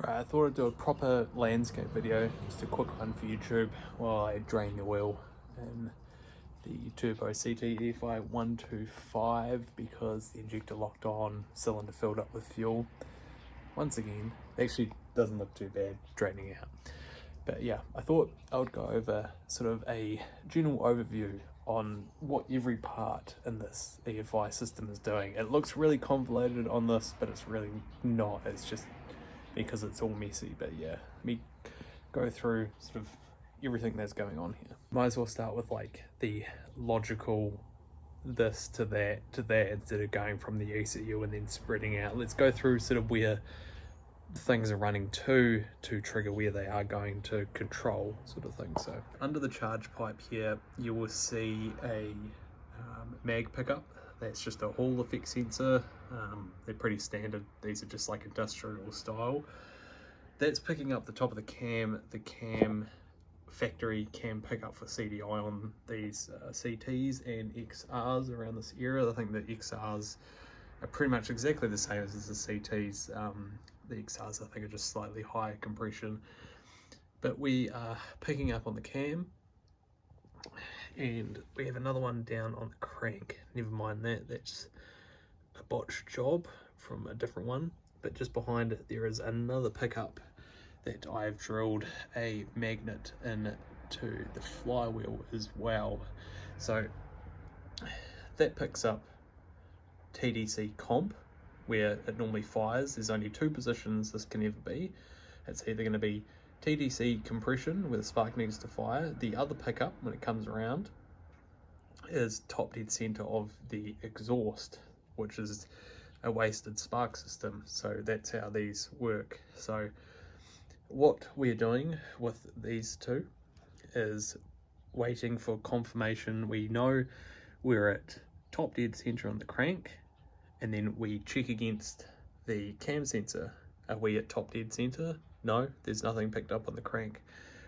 Right, I thought I'd do a proper landscape video, just a quick one for YouTube while I drain the oil in the Turbo CT EFI 125 because the injector locked on, cylinder filled up with fuel. Once again, it actually doesn't look too bad draining out. But yeah, I thought I would go over sort of a general overview on what every part in this EFI system is doing. It looks really convoluted on this, but it's really not. It's just because it's all messy. But yeah, let me go through sort of everything that's going on here. Might as well start with like the logical this to that instead of going from the ECU and then spreading out. Let's go through sort of where things are running to trigger where they are going to control, sort of thing. So under the charge pipe here you will see a mag pickup. That's just a Hall effect sensor. They're pretty standard. These are just like industrial style. That's picking up the top of the cam factory cam pickup for CDI on these CTs and XRs around this area. I think the XRs are pretty much exactly the same as the CTs. The XRs I think are just slightly higher compression, but we are picking up on the cam, and we have another one down on the crank. Never mind that, that's a botched job from a different one, but just behind it there is another pickup that I've drilled a magnet into the flywheel as well. So that picks up TDC comp, where it normally fires. There's only two positions this can ever be. It's either going to be TDC compression, where the spark needs to fire. The other pickup, when it comes around, is top dead center of the exhaust, which is a wasted spark system. So that's how these work. So what we're doing with these two is waiting for confirmation. We know we're at top dead center on the crank, and then we check against the cam sensor. Are we at top dead center? No, there's nothing picked up on the crank.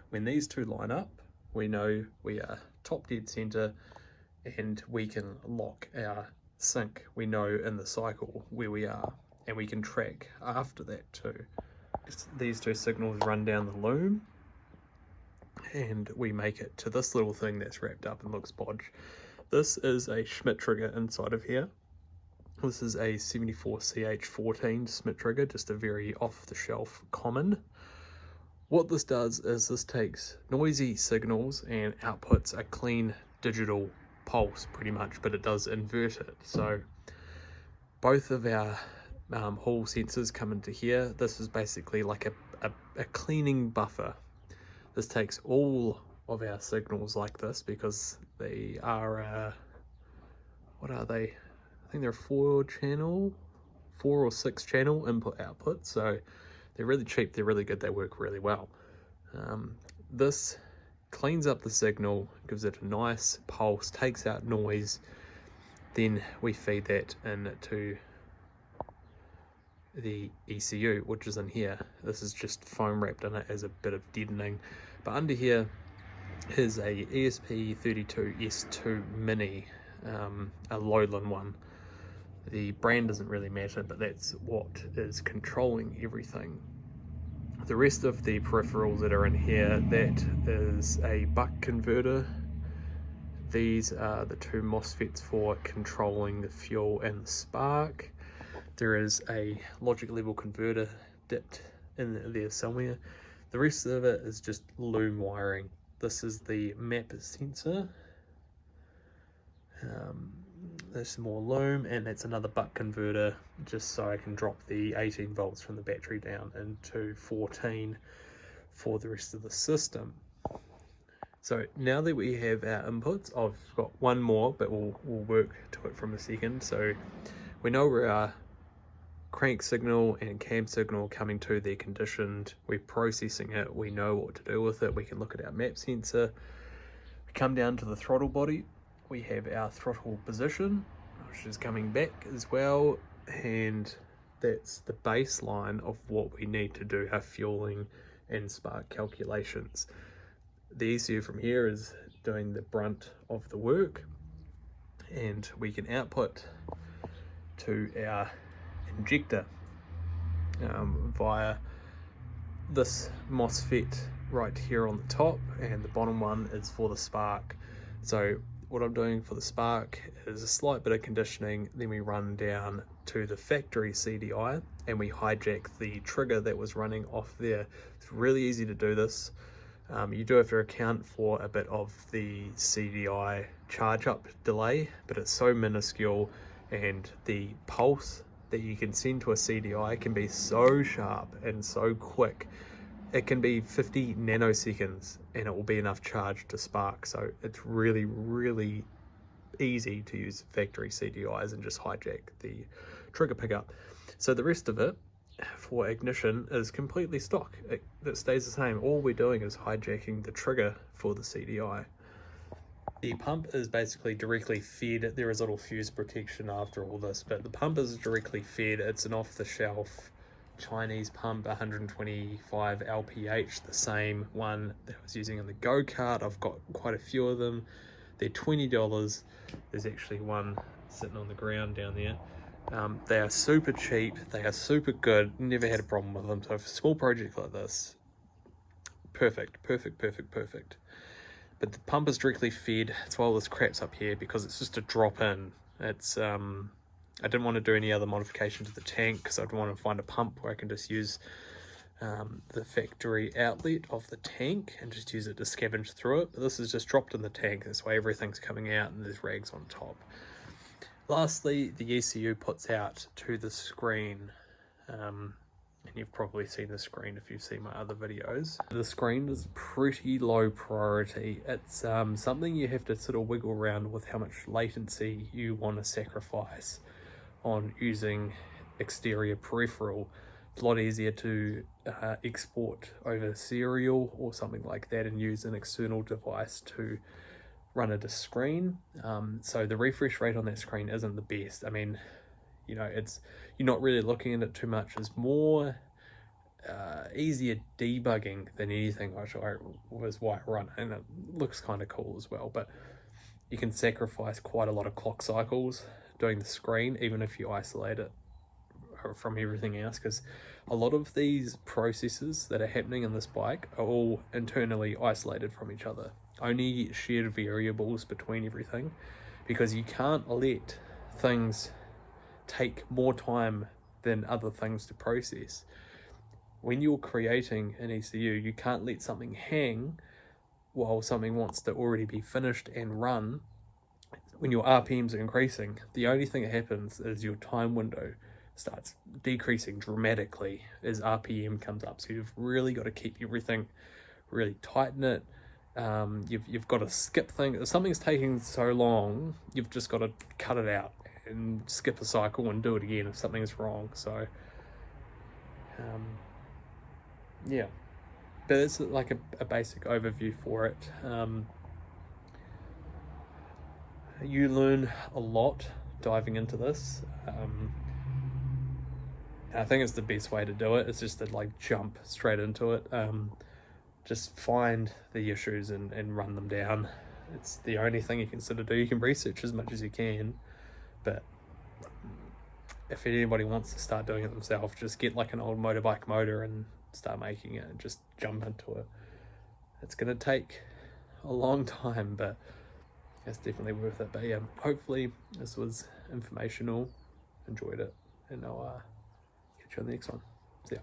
When these two line up, we know we are top dead center, and we can lock our sync. We know in the cycle where we are, and we can track after that too. These two signals run down the loom, and we make it to this little thing that's wrapped up and looks bodge. This is a Schmitt trigger inside of here. This is a 74CH14 Schmitt trigger, just a very off-the-shelf common. What this does is this takes noisy signals and outputs a clean digital pulse pretty much, but it does invert it. So both of our Hall sensors come into here. This is basically like a cleaning buffer. This takes all of our signals like this, because they are, what are they? I think they're 4 or 6 channel input output. So they're really cheap, they're really good, they work really well. This cleans up the signal, gives it a nice pulse, takes out noise. Then we feed that into the ECU, which is in here. This is just foam wrapped in it as a bit of deadening. But under here is a ESP32S2 Mini, a Lowland one. The brand doesn't really matter, but that's what is controlling everything. The rest of the peripherals that are in here, that is a buck converter. These are the two MOSFETs for controlling the fuel and the spark. There is a logic level converter dipped in there somewhere. The rest of it is just loom wiring. This is the map sensor. There's some more loom, and that's another buck converter, just so I can drop the 18 volts from the battery down into 14 for the rest of the system. So now that we have our inputs, I've got one more, but we'll work to it from a second. So we know where our crank signal and cam signal coming to, they're conditioned, we're processing it, we know what to do with it. We can look at our map sensor. We come down to the throttle body, we have our throttle position, which is coming back as well, and that's the baseline of what we need to do our fueling and spark calculations. The ECU from here is doing the brunt of the work, and we can output to our injector via this MOSFET right here on the top, and the bottom one is for the spark. So what I'm doing for the spark is a slight bit of conditioning, then we run down to the factory CDI and we hijack the trigger that was running off there. It's really easy to do this. You do have to account for a bit of the CDI charge up delay, but it's so minuscule, and the pulse that you can send to a CDI can be so sharp and so quick. It can be 50 nanoseconds and it will be enough charge to spark. So it's really, really easy to use factory CDIs and just hijack the trigger pickup. So the rest of it for ignition is completely stock. It stays the same. All we're doing is hijacking the trigger for the CDI. The pump is basically directly fed. There is a little fuse protection after all this, but the pump is directly fed. It's an off-the-shelf Chinese pump, 125 LPH, the same one that I was using in the go-kart. I've got quite a few of them. They're $20. There's actually one sitting on the ground down there. They are super cheap, they are super good, never had a problem with them. So for a small project like this, perfect. But the pump is directly fed. That's why all this crap's up here, because it's just a drop in. It's I didn't want to do any other modification to the tank because I'd want to find a pump where I can just use the factory outlet of the tank and just use it to scavenge through it. But this is just dropped in the tank, this way everything's coming out and there's rags on top. Lastly, the ECU puts out to the screen, and you've probably seen the screen if you've seen my other videos. The screen is pretty low priority. It's something you have to sort of wiggle around with how much latency you want to sacrifice on using exterior peripheral. It's a lot easier to export over serial or something like that and use an external device to run a screen. So the refresh rate on that screen isn't the best. I mean, you know, you're not really looking at it too much. It's more easier debugging than anything, which was why I run, and it looks kind of cool as well. But you can sacrifice quite a lot of clock cycles doing the screen, even if you isolate it from everything else, because a lot of these processes that are happening in this bike are all internally isolated from each other. Only shared variables between everything, because you can't let things take more time than other things to process. When you're creating an ECU, you can't let something hang while something wants to already be finished and run. When your RPMs are increasing, the only thing that happens is your time window starts decreasing dramatically as RPM comes up. So you've really got to keep everything really tighten it. You've got to skip things. If something's taking so long, you've just got to cut it out and skip a cycle and do it again if something's wrong. So yeah, but it's like a basic overview for it. You learn a lot diving into this. I think it's the best way to do it. It's just to like jump straight into it. Just find the issues and run them down. It's the only thing you can sort of do. You can research as much as you can, but if anybody wants to start doing it themselves, just get like an old motorbike motor and start making it and just jump into it. It's going to take a long time, but it's definitely worth it. But yeah, hopefully this was informational. Enjoyed it, and I'll catch you on the next one. See ya.